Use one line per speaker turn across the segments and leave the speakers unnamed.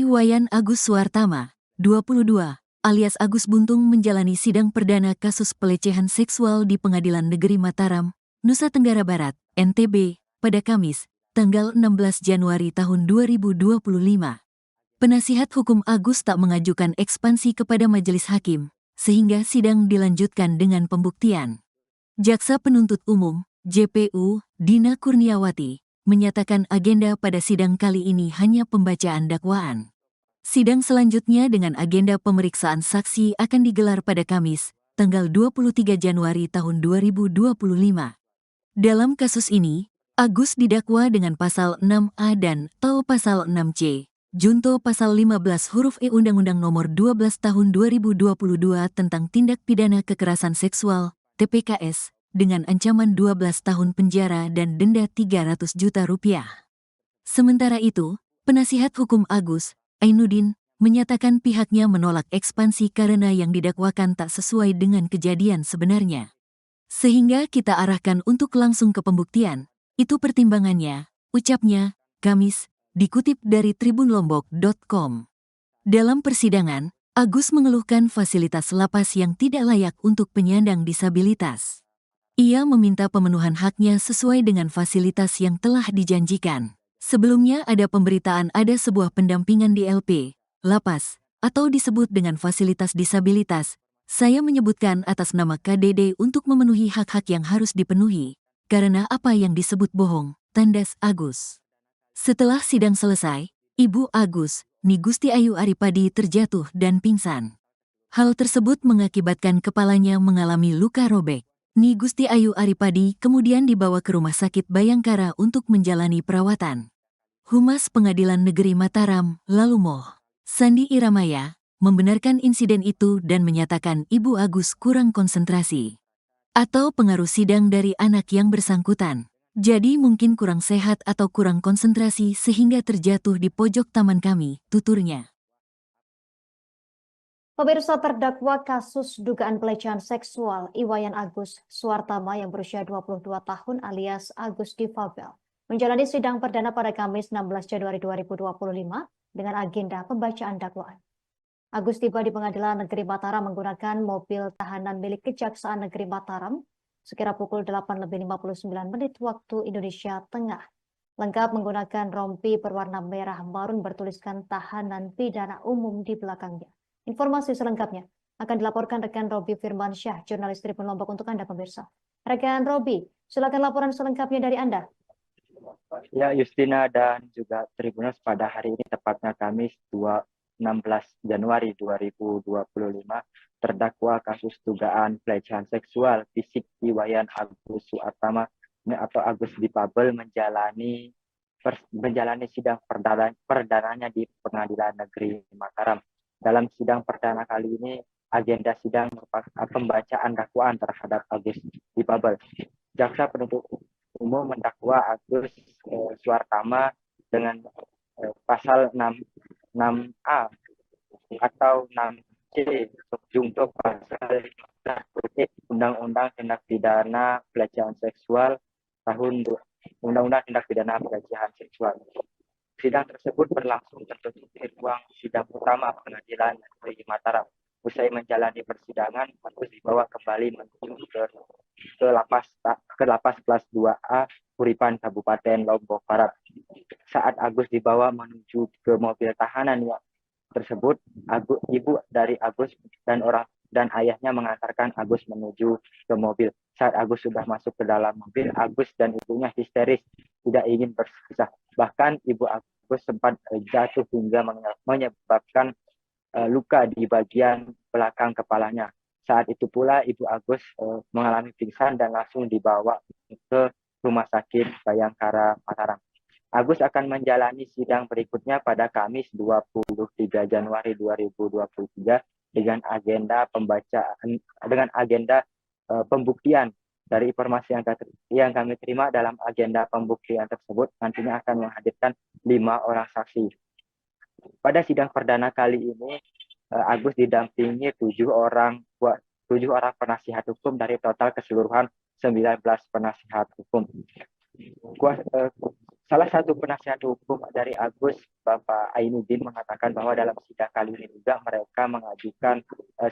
Iwayan Agus Suartama, 22, alias Agus Buntung menjalani sidang perdana kasus pelecehan seksual di Pengadilan Negeri Mataram, Nusa Tenggara Barat, NTB, pada Kamis, tanggal 16 Januari tahun 2025. Penasihat hukum Agus tak mengajukan ekspansi kepada majelis hakim, sehingga sidang dilanjutkan dengan pembuktian. Jaksa Penuntut Umum, JPU, Dina Kurniawati, menyatakan agenda pada sidang kali ini hanya pembacaan dakwaan. Sidang selanjutnya dengan agenda pemeriksaan saksi akan digelar pada Kamis, tanggal 23 Januari tahun 2025. Dalam kasus ini, Agus didakwa dengan pasal 6A dan atau pasal 6C, junto pasal 15 huruf E Undang-Undang Nomor 12 Tahun 2022 tentang Tindak Pidana Kekerasan Seksual, TPKS, dengan ancaman 12 tahun penjara dan denda Rp300 juta. Sementara itu, penasihat hukum Agus, Ainuddin, menyatakan pihaknya menolak ekspansi karena yang didakwakan tak sesuai dengan kejadian sebenarnya. Sehingga kita arahkan untuk langsung ke pembuktian, itu pertimbangannya, ucapnya, Kamis, dikutip dari tribunlombok.com. Dalam persidangan, Agus mengeluhkan fasilitas lapas yang tidak layak untuk penyandang disabilitas. Ia meminta pemenuhan haknya sesuai dengan fasilitas yang telah dijanjikan. Sebelumnya ada pemberitaan ada sebuah pendampingan di LP, lapas, atau disebut dengan fasilitas disabilitas. Saya menyebutkan atas nama KDD untuk memenuhi hak-hak yang harus dipenuhi, karena apa yang disebut bohong, tandas Agus. Setelah sidang selesai, Ibu Agus, Ni Gusti Ayu Aripadi terjatuh dan pingsan. Hal tersebut mengakibatkan kepalanya mengalami luka robek. Ni Gusti Ayu Aripadi kemudian dibawa ke Rumah Sakit Bayangkara untuk menjalani perawatan. Humas Pengadilan Negeri Mataram, Lalumoh, Sandi Iramaya, membenarkan insiden itu dan menyatakan Ibu Agus kurang konsentrasi atau pengaruh sidang dari anak yang bersangkutan. Jadi mungkin kurang sehat atau kurang konsentrasi sehingga terjatuh di pojok taman kami, tuturnya.
Pemirsa, terdakwa kasus dugaan pelecehan seksual Iwayan Agus Suartama yang berusia 22 tahun alias Agus Difabel menjalani sidang perdana pada Kamis 16 Januari 2025 dengan agenda pembacaan dakwaan. Agus tiba di Pengadilan Negeri Mataram menggunakan mobil tahanan milik Kejaksaan Negeri Mataram sekira pukul 8:59 waktu Indonesia Tengah. Lengkap menggunakan rompi berwarna merah marun bertuliskan tahanan pidana umum di belakangnya. Informasi selengkapnya akan dilaporkan rekan Robi Firmansyah, jurnalis Tribun Lombok untuk Anda pemirsa. Rekan Robi, silakan laporan selengkapnya dari Anda.
Ya, Justina dan juga Tribuners, pada hari ini tepatnya Kamis 16 Januari 2025, terdakwa kasus dugaan pelecehan seksual fisik Iwayan Agus Suartama atau Agus Difabel menjalani sidang perdananya di Pengadilan Negeri Mataram. Dalam sidang perdana kali ini, agenda sidang merupakan pembacaan dakwaan terhadap Agus Difabel. Jaksa Penuntut Umum mendakwa Agus Suartama dengan pasal 6A atau 6C junto pasal 15 Undang-Undang Tindak Pidana Pelecehan Seksual Undang-Undang Tindak Pidana Pelecehan Seksual. Sidang tersebut berlangsung tertutup di ruang sidang utama Pengadilan Negeri Mataram. Usai menjalani persidangan, Agus dibawa kembali menuju ke lapas kelas 2A Uripan Kabupaten Lombok Barat. Saat Agus dibawa menuju ke mobil tahanan tersebut, ibu dari Agus dan ayahnya mengantarkan Agus menuju ke mobil. Saat Agus sudah masuk ke dalam mobil, Agus dan ibunya histeris, tidak ingin berpisah. Bahkan ibu Agus sempat jatuh hingga menyebabkan luka di bagian belakang kepalanya. Saat itu pula ibu Agus mengalami pingsan dan langsung dibawa ke Rumah Sakit Bayangkara Mataram. Agus akan menjalani sidang berikutnya pada Kamis 23 Januari 2023 dengan agenda pembuktian. Dari informasi yang kami terima, dalam agenda pembuktian tersebut nantinya akan menghadirkan 5 orang saksi. Pada sidang perdana kali ini, Agus didampingi 7 orang penasihat hukum dari total keseluruhan 19 penasihat hukum. salah satu penasihat hukum dari Agus, Bapak Ainuddin, mengatakan bahwa dalam sidang kali ini juga mereka mengajukan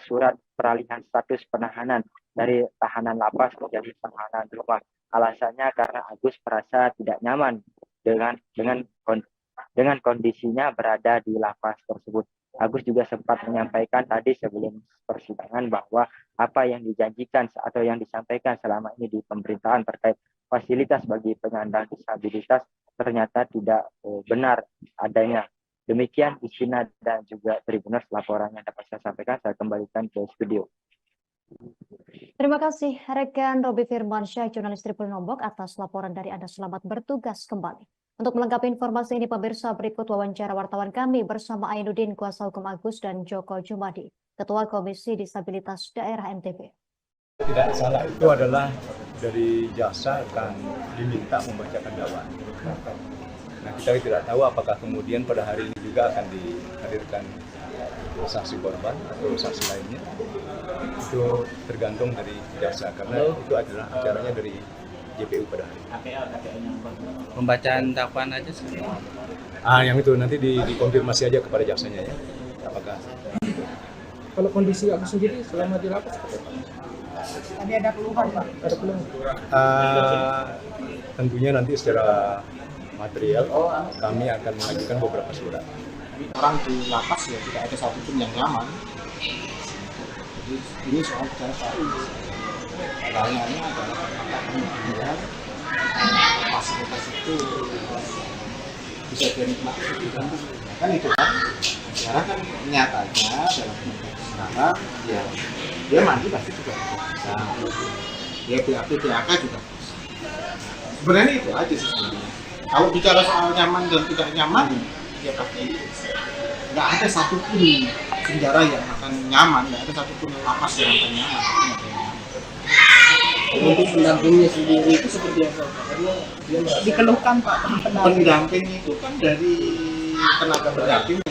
surat peralihan status penahanan dari tahanan lapas menjadi tahanan rumah. Alasannya karena Agus merasa tidak nyaman dengan kondisinya berada di lapas tersebut. Agus juga sempat menyampaikan tadi sebelum persidangan bahwa apa yang dijanjikan atau yang disampaikan selama ini di pemerintahan terkait fasilitas bagi penyandang disabilitas ternyata tidak benar adanya. Demikian Istina dan juga Tribuners laporan yang dapat saya sampaikan. Saya kembalikan ke studio.
Terima kasih rekan Robi Firmansyah, jurnalis Tribun Lombok atas laporan dari Anda. Selamat bertugas kembali. Untuk melengkapi informasi ini, pemirsa, berikut wawancara wartawan kami bersama Ainuddin, kuasa hukum Agus, dan Joko Jumadi, Ketua Komisi Disabilitas Daerah NTB.
Tidak salah, itu adalah dari jaksa akan diminta membacakan dakwaan. Nah, kita tidak tahu apakah kemudian pada hari ini juga akan dihadirkan saksi korban atau saksi lainnya. Itu tergantung dari jaksa, karena itu adalah acaranya dari JPU pada hari ini.
Pembacaan dakwaan aja semua.
Yang itu nanti dikonfirmasi aja kepada jaksanya ya. Apakah
Kalau kondisi Agus sendiri selama di lapas seperti apa? Tadi ada keluhan, Pak. Ada keluhan.
Tentunya nanti secara material kami akan mengajukan beberapa surat.
Orang di lapas ya tidak ada satupun yang nyaman. Jadi ini soal bicara soal pertanyaannya adalah apakah kemudian fasilitas itu bisa dinikmati kan itu kan. Sekarang kan nyatanya dalam konteks sekarang ya dia mandi pasti juga bisa, ya BAP BAK juga bisa. Sebenarnya itu aja sih sebenarnya. Kalau bicara soal nyaman dan tidak nyaman, ya pasti nggak ada satupun penjara yang akan nyaman, nggak ada satupun lapas yang akan nyaman. Untuk pendampingnya sendiri itu seperti apa? Karena dia dikeluhkan Pak. Pendamping itu kan dari tenaga pendamping.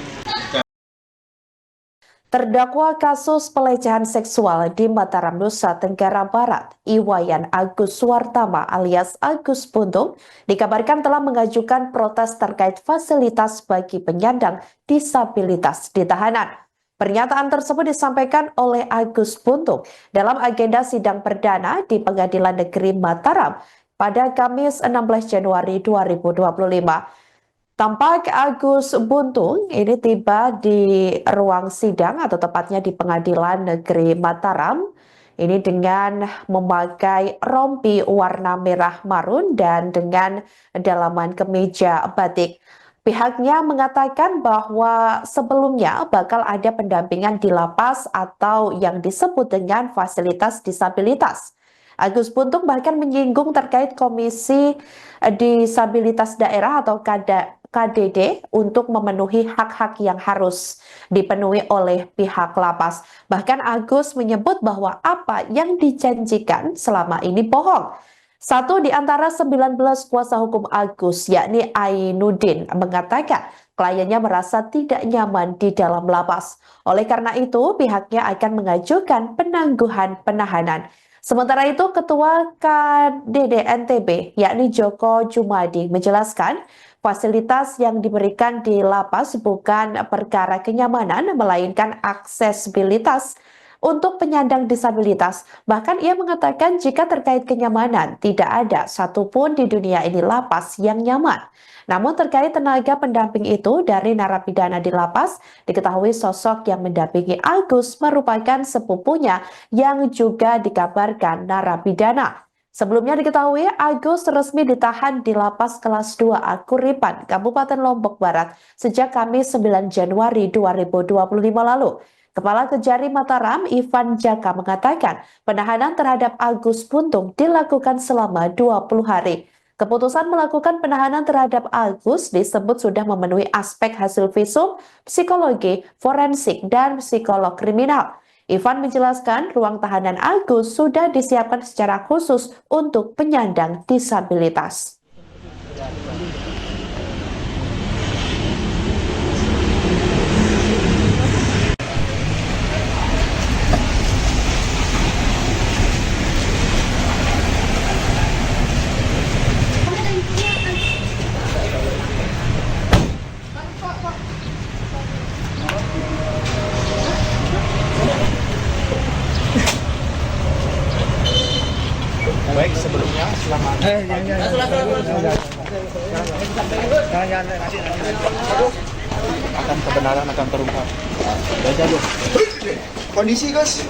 Terdakwa kasus pelecehan seksual di Mataram, Nusa Tenggara Barat, Iwayan Agus Suwartama alias Agus Buntung, dikabarkan telah mengajukan protes terkait fasilitas bagi penyandang disabilitas di tahanan. Pernyataan tersebut disampaikan oleh Agus Buntung dalam agenda sidang perdana di Pengadilan Negeri Mataram pada Kamis 16 Januari 2025. Tampak Agus Buntung ini tiba di ruang sidang atau tepatnya di Pengadilan Negeri Mataram ini dengan memakai rompi warna merah marun dan dengan dalaman kemeja batik. Pihaknya mengatakan bahwa sebelumnya bakal ada pendampingan di lapas atau yang disebut dengan fasilitas disabilitas. Agus Buntung bahkan menyinggung terkait Komisi Disabilitas Daerah atau KDD untuk memenuhi hak-hak yang harus dipenuhi oleh pihak lapas. Bahkan Agus menyebut bahwa apa yang dijanjikan selama ini bohong. Satu di antara 19 kuasa hukum Agus, yakni Ainuddin, mengatakan kliennya merasa tidak nyaman di dalam lapas. Oleh karena itu, pihaknya akan mengajukan penangguhan penahanan. Sementara itu, Ketua KDD NTB, yakni Joko Jumadi, menjelaskan fasilitas yang diberikan di lapas bukan perkara kenyamanan, melainkan aksesibilitas untuk penyandang disabilitas. Bahkan ia mengatakan jika terkait kenyamanan, tidak ada satupun di dunia ini lapas yang nyaman. Namun terkait tenaga pendamping itu dari narapidana di lapas, diketahui sosok yang mendampingi Agus merupakan sepupunya yang juga dikabarkan narapidana. Sebelumnya diketahui Agus resmi ditahan di lapas kelas 2A Kuripan, Kabupaten Lombok Barat sejak Kamis 9 Januari 2025 lalu. Kepala Kejari Mataram, Ivan Jaka, mengatakan penahanan terhadap Agus Buntung dilakukan selama 20 hari. Keputusan melakukan penahanan terhadap Agus disebut sudah memenuhi aspek hasil visum, psikologi, forensik, dan psikolog kriminal. Ivan menjelaskan ruang tahanan Agus sudah disiapkan secara khusus untuk penyandang disabilitas.
baik sebelumnya selamat akan kebenaran akan terungkap. Kondisi Gus.